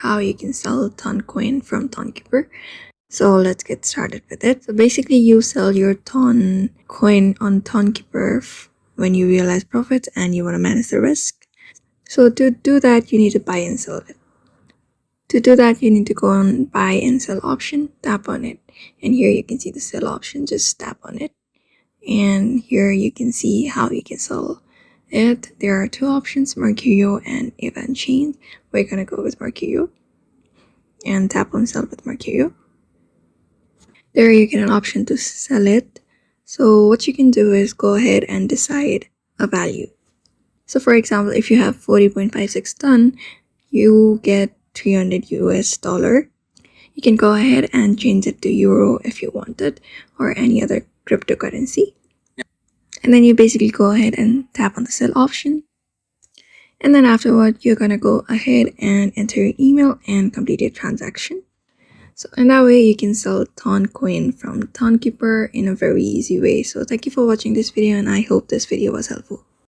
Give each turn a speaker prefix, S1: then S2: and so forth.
S1: how you can sell Toncoin from Tonkeepr. So let's get started with it. So basically you sell your Toncoin on Tonkeepr when you realize profits and you want to manage the risk. So to do that, you need to buy and sell it. To do that, you need to go on buy and sell option, tap on it. And here you can see the sell option, just tap on it. And here you can see how you can sell it. There are two options, Mercurio and Event Chain. We're gonna go with Mercurio and tap on sell with Mercurio. There you get an option to sell it. So what you can do is go ahead and decide a value. So for example, if you have 40.56 ton, you get 300 US dollar. You can go ahead and change it to euro if you wanted, or any other cryptocurrency. And then you basically go ahead and tap on the sell option. And then afterward, you're gonna go ahead and enter your email and complete your transaction. So in that way, you can sell Toncoin from Tonkeepr in a very easy way. So thank you for watching this video, and I hope this video was helpful.